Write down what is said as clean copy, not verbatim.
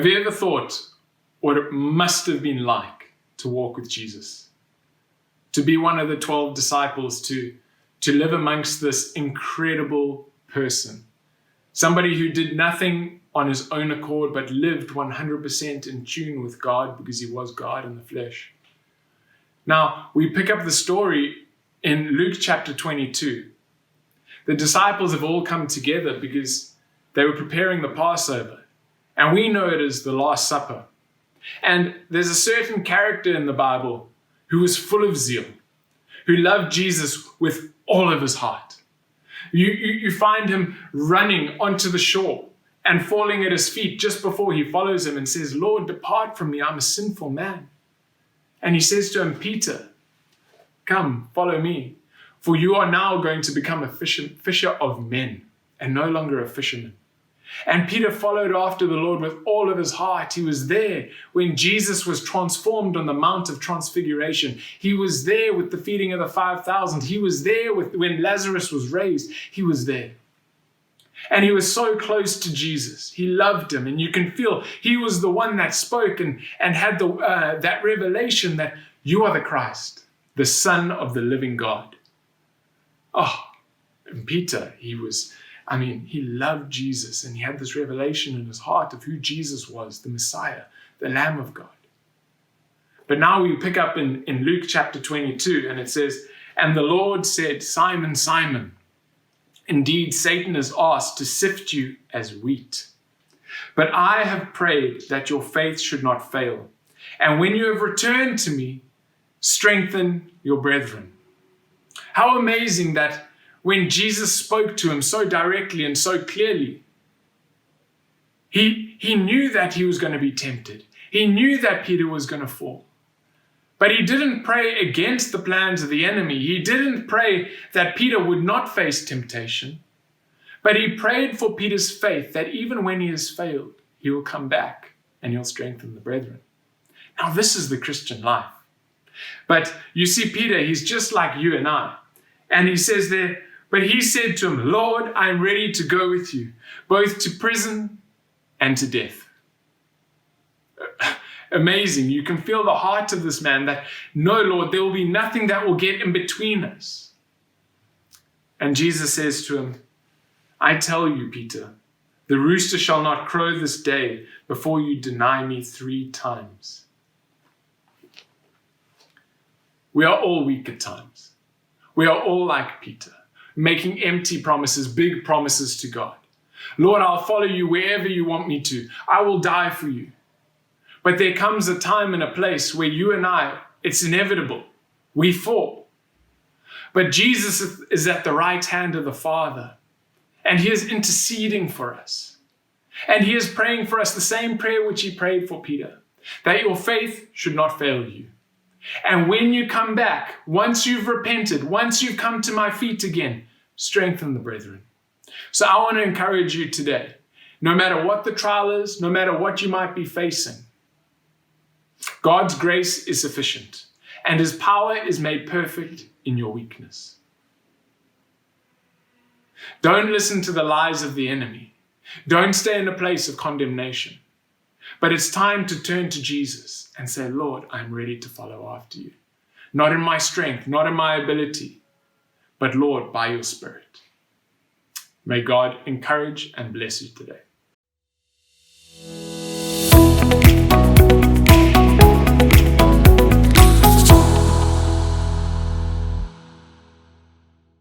Have you ever thought what it must have been like to walk with Jesus? To be one of the 12 disciples, to live amongst this incredible person. Somebody who did nothing on his own accord, but lived 100% in tune with God because he was God in the flesh. Now, we pick up the story in Luke chapter 22. The disciples have all come together because they were preparing the Passover. And we know it as the Last Supper. And there's a certain character in the Bible who was full of zeal, who loved Jesus with all of his heart. You find him running onto the shore and falling at his feet just before he follows him and says, "Lord, depart from me, I'm a sinful man." And he says to him, "Peter, come, follow me, for you are now going to become a fisher of men and no longer a fisherman." And Peter followed after the Lord with all of his heart. He was there when Jesus was transformed on the Mount of Transfiguration. He was there with the feeding of the 5,000. He was there when Lazarus was raised. He was there. And he was so close to Jesus. He loved him. And you can feel he was the one that spoke and had that revelation that you are the Christ, the Son of the living God. Oh, and Peter, he loved Jesus, and he had this revelation in his heart of who Jesus was, the Messiah, the Lamb of God. But now we pick up in Luke chapter 22, and it says, "And the Lord said, 'Simon, Simon, indeed Satan has asked to sift you as wheat. But I have prayed that your faith should not fail. And when you have returned to me, strengthen your brethren.'" How amazing that when Jesus spoke to him so directly and so clearly, he knew that he was going to be tempted. He knew that Peter was going to fall. But he didn't pray against the plans of the enemy. He didn't pray that Peter would not face temptation. But he prayed for Peter's faith that even when he has failed, he will come back and he'll strengthen the brethren. Now, this is the Christian life. But you see, Peter, he's just like you and I. And he says there, "But he said to him, 'Lord, I am ready to go with you, both to prison and to death.'" Amazing. You can feel the heart of this man that, "No, Lord, there will be nothing that will get in between us." And Jesus says to him, "I tell you, Peter, the rooster shall not crow this day before you deny me 3 times. We are all weak at times. We are all like Peter, making empty promises, big promises to God. "Lord, I'll follow you wherever you want me to. I will die for you." But there comes a time and a place where you and I, it's inevitable. We fall. But Jesus is at the right hand of the Father, and he is interceding for us. And he is praying for us the same prayer which he prayed for Peter, that your faith should not fail you. And when you come back, once you've repented, once you've come to my feet again, strengthen the brethren. So I want to encourage you today, no matter what the trial is, no matter what you might be facing, God's grace is sufficient, and his power is made perfect in your weakness. Don't listen to the lies of the enemy. Don't stay in a place of condemnation. But it's time to turn to Jesus and say, "Lord, I'm ready to follow after you. Not in my strength, not in my ability, but Lord, by your Spirit." May God encourage and bless you today.